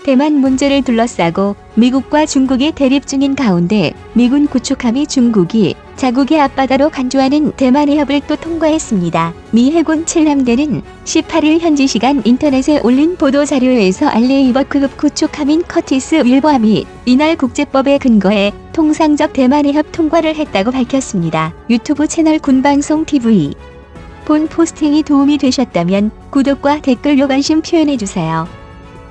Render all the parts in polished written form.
대만 문제를 둘러싸고 미국과 중국이 대립 중인 가운데 미군 구축함이 중국이 자국의 앞바다로 간주하는 대만 해협을 또 통과했습니다. 미 해군 7함대는 18일 현지 시간 인터넷에 올린 보도 자료에서 알레이버크급 구축함인 커티스 윌버함이 이날 국제법에 근거해 통상적 대만 해협 통과를 했다고 밝혔습니다. 유튜브 채널 군방송 TV. 본 포스팅이 도움이 되셨다면 구독과 댓글로 관심 표현해주세요.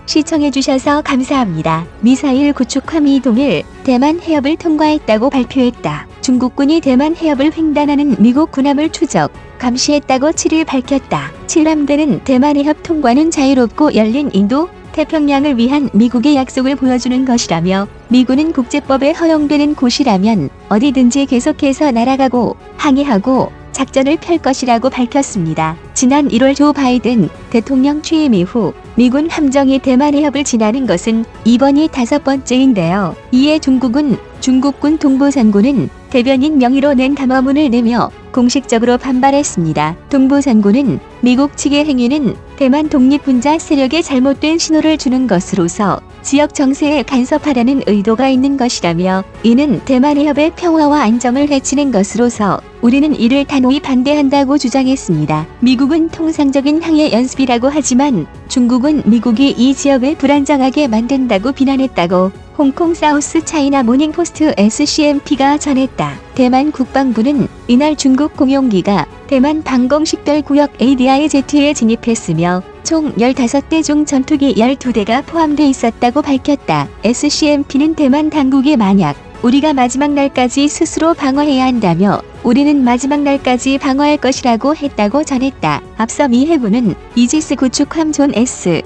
시청해주셔서 감사합니다. 미사일 구축함이 동일 대만 해협을 통과했다고 발표했다. 중국군이 대만 해협을 횡단하는 미국 군함을 추적, 감시했다고 7일 밝혔다. 7함대는 대만 해협 통과는 자유롭고 열린 인도, 태평양을 위한 미국의 약속을 보여주는 것이라며 미군은 국제법에 허용되는 곳이라면 어디든지 계속해서 날아가고 항해하고 작전을 펼 것이라고 밝혔습니다. 지난 1월 조 바이든 대통령 취임 이후 미군 함정이 대만 해협을 지나는 것은 이번이 5번째인데요. 이에 중국은 중국군 동부산군은 대변인 명의로 낸 담화문을 내며 공식적으로 반발했습니다. 동부산군은 미국 측의 행위는 대만 독립분자 세력에 잘못된 신호를 주는 것으로서 지역 정세에 간섭하려는 의도가 있는 것이라며 이는 대만 해협의 평화와 안정을 해치는 것으로서 우리는 이를 단호히 반대한다고 주장했습니다. 미국은 통상적인 항해 연습이라고 하지만 중국은 미국이 이 지역을 불안정하게 만든다고 비난했다고 홍콩 사우스 차이나 모닝포스트 SCMP가 전했다. 대만 국방부는 이날 중국 공용기가 대만 방공식별 구역 ADIZ에 진입했으며 총 15대 중 전투기 12대가 포함돼 있었다고 밝혔다. SCMP는 대만 당국이 만약 우리가 마지막 날까지 스스로 방어해야 한다며 우리는 마지막 날까지 방어할 것이라고 했다고 전했다. 앞서 미 해군은 이지스 구축함 존 S.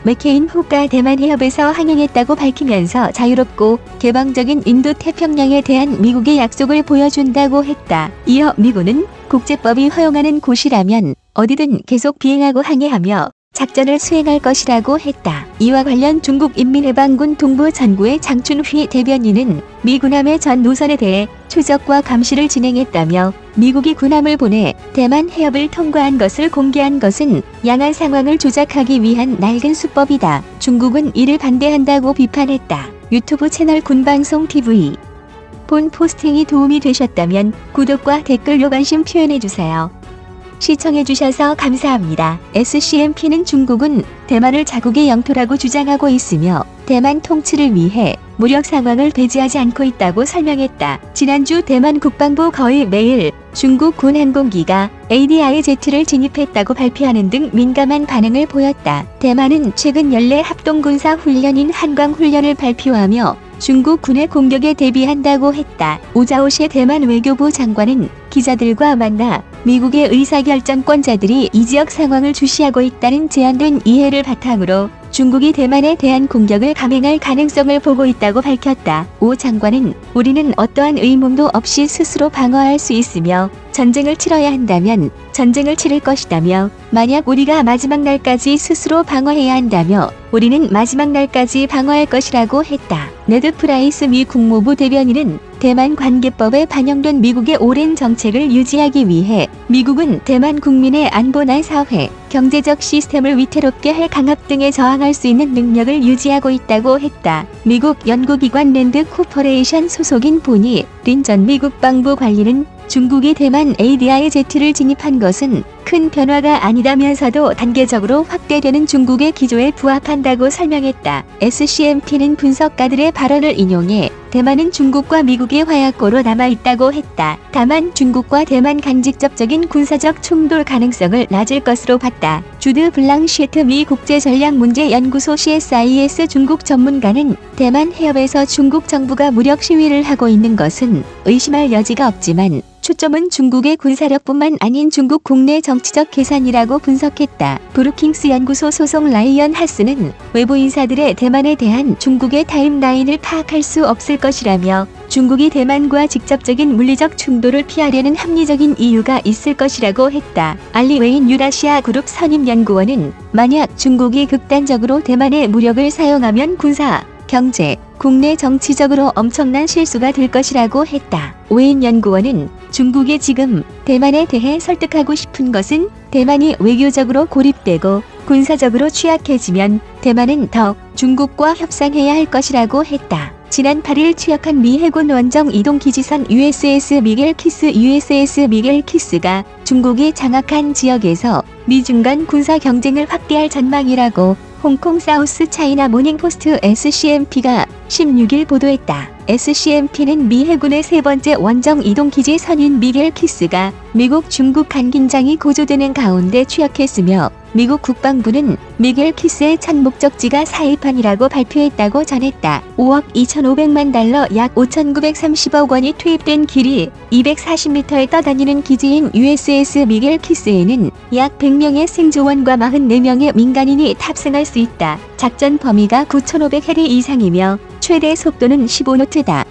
맥케인 호가 대만 해협에서 항행했다고 밝히면서 자유롭고 개방적인 인도 태평양에 대한 미국의 약속을 보여준다고 했다. 이어 미군은 국제법이 허용하는 곳이라면 어디든 계속 비행하고 항해하며 작전을 수행할 것이라고 했다. 이와 관련 중국인민해방군 동부전구의 장춘휘 대변인은 미 군함의 전 노선에 대해 추적과 감시를 진행했다며 미국이 군함을 보내 대만 해협을 통과한 것을 공개한 것은 양안 상황을 조작하기 위한 낡은 수법이다. 중국은 이를 반대한다고 비판했다. 유튜브 채널 군방송 TV. 본 포스팅이 도움이 되셨다면 구독과 댓글로 관심 표현해주세요. 시청해주셔서 감사합니다. SCMP는 중국은 대만을 자국의 영토라고 주장하고 있으며 대만 통치를 위해 무력 상황을 배제하지 않고 있다고 설명했다. 지난주 대만 국방부 거의 매일 중국 군 항공기가 ADIZ를 진입했다고 발표하는 등 민감한 반응을 보였다. 대만은 최근 연례 합동군사 훈련인 한광훈련을 발표하며 중국 군의 공격에 대비한다고 했다. 오자오시 대만 외교부 장관은 기자들과 만나 미국의 의사결정권자들이 이 지역 상황을 주시하고 있다는 제한된 이해를 바탕으로 중국이 대만에 대한 공격을 감행할 가능성을 보고 있다고 밝혔다. 오 장관은 우리는 어떠한 의문도 없이 스스로 방어할 수 있으며 전쟁을 치러야 한다면 전쟁을 치를 것이다며 만약 우리가 마지막 날까지 스스로 방어해야 한다며 우리는 마지막 날까지 방어할 것이라고 했다. 네드 프라이스 미 국무부 대변인은 대만 관계법에 반영된 미국의 오랜 정책을 유지하기 위해 미국은 대만 국민의 안보나 사회, 경제적 시스템을 위태롭게 할 강압 등에 저항할 수 있는 능력을 유지하고 있다고 했다. 미국 연구기관 랜드 코퍼레이션 소속인 보니 린 전 미국 방부 관리는 중국이 대만 ADIZ를 진입한 것은 큰 변화가 아니다면서도 단계적으로 확대되는 중국의 기조에 부합한다고 설명했다. SCMP는 분석가들의 발언을 인용해 대만은 중국과 미국의 화약고로 남아있다고 했다. 다만 중국과 대만 간 직접적인 군사적 충돌 가능성을 낮을 것으로 봤다. 주드 블랑시트 미 국제전략문제연구소 CSIS 중국 전문가는 대만 해협에서 중국 정부가 무력 시위를 하고 있는 것은 의심할 여지가 없지만 초점은 중국의 군사력뿐만 아닌 중국 국내 정치적 계산이라고 분석했다. 브루킹스 연구소 소속 라이언 하스는 외부 인사들의 대만에 대한 중국의 타임라인을 파악할 수 없을 것이라며 중국이 대만과 직접적인 물리적 충돌을 피하려는 합리적인 이유가 있을 것이라고 했다. 알리 웨인 유라시아 그룹 선임연구원은 만약 중국이 극단적으로 대만의 무력을 사용하면 군사, 경제, 국내 정치적으로 엄청난 실수가 될 것이라고 했다. 웨인 연구원은 중국이 지금 대만에 대해 설득하고 싶은 것은 대만이 외교적으로 고립되고 군사적으로 취약해지면 대만은 더 중국과 협상해야 할 것이라고 했다. 지난 8일 취역한 미 해군 원정 이동기지선 USS 미겔 키스가 중국이 장악한 지역에서 미중 간 군사 경쟁을 확대할 전망이라고 홍콩 사우스 차이나 모닝포스트 SCMP가 16일 보도했다. SCMP는 미 해군의 세 번째 원정 이동기지 선인 미겔 키스가 미국 중국 간 긴장이 고조되는 가운데 취역했으며 미국 국방부는 미겔 키스의 첫 목적지가 사이판이라고 발표했다고 전했다. 5억 2,500만 달러 약 5,930억 원이 투입된 길이 240m에 떠다니는 기지인 USS 미겔 키스에는 약 100명의 생조원과 44명의 민간인이 탑승할 수 있다. 작전 범위가 9,500해리 이상이며 최대 속도는 15노트다.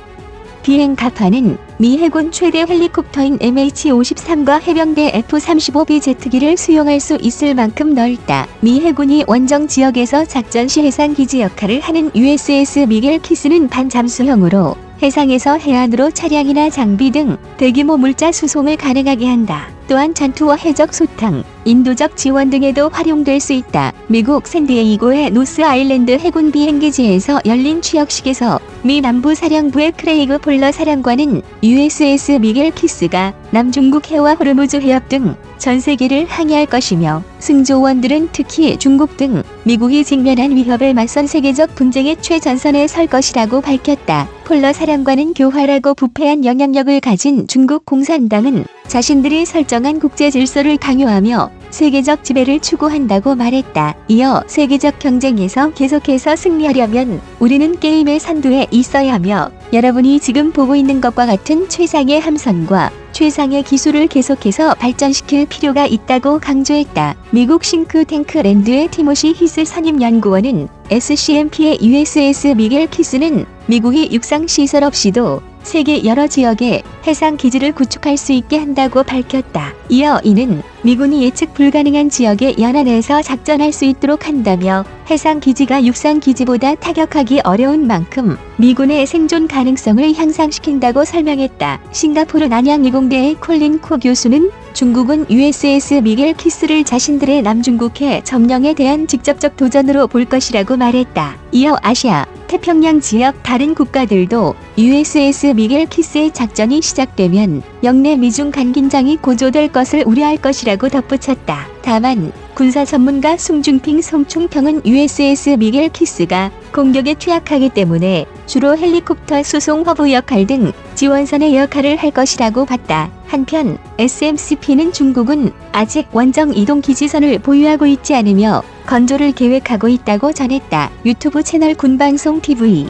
비행 갑판은 미 해군 최대 헬리콥터인 MH-53과 해병대 F-35B 제트기를 수용할 수 있을 만큼 넓다. 미 해군이 원정 지역에서 작전 시 해상 기지 역할을 하는 USS 미겔 키스는 반잠수형으로 해상에서 해안으로 차량이나 장비 등 대규모 물자 수송을 가능하게 한다. 또한 전투와 해적 소탕, 인도적 지원 등에도 활용될 수 있다. 미국 샌디에이고의 노스 아일랜드 해군 비행기지에서 열린 취역식에서 미 남부사령부의 크레이그 폴러 사령관은 USS 미겔 키스가 남중국 해와 호르무즈 해협 등 전 세계를 항해할 것이며 승조원들은 특히 중국 등 미국이 직면한 위협에 맞선 세계적 분쟁의 최전선에 설 것이라고 밝혔다. 폴러 사령관은 교활하고 부패한 영향력을 가진 중국 공산당은 자신들이 설정한 국제 질서를 강요하며 세계적 지배를 추구한다고 말했다. 이어 세계적 경쟁에서 계속해서 승리하려면 우리는 게임의 선두에 있어야 하며 여러분이 지금 보고 있는 것과 같은 최상의 함선과 최상의 기술을 계속해서 발전시킬 필요가 있다고 강조했다. 미국 싱크탱크 랜드의 티모시 히스 선임연구원은 SCMP의 USS 미겔 키스는 미국이 육상 시설 없이도 세계 여러 지역에 해상 기지를 구축할 수 있게 한다고 밝혔다. 이어 이는 미군이 예측 불가능한 지역에 연안에서 작전할 수 있도록 한다며 해상 기지가 육상 기지보다 타격하기 어려운 만큼 미군의 생존 가능성을 향상시킨다고 설명했다. 싱가포르 난양理공대의 콜린 코 교수는 중국은 USS 미겔 키스를 자신들의 남중국해 점령에 대한 직접적 도전으로 볼 것이라고 말했다. 이어 아시아, 태평양 지역 다른 국가들도 USS 미겔 키스의 작전이 시작되면 영내 미중 간 긴장이 고조될 것을 우려할 것이라고 덧붙였다. 다만 군사 전문가 송중핑 송총평은 USS 미겔 키스가 공격에 취약하기 때문에 주로 헬리콥터 수송 허브 역할 등 지원선의 역할을 할 것이라고 봤다. 한편 SMCP는 중국은 아직 원정 이동 기지선을 보유하고 있지 않으며 건조를 계획하고 있다고 전했다. 유튜브 채널 군방송 TV.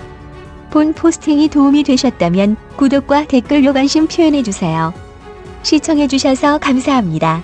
본 포스팅이 도움이 되셨다면 구독과 댓글로 관심 표현해주세요. 시청해주셔서 감사합니다.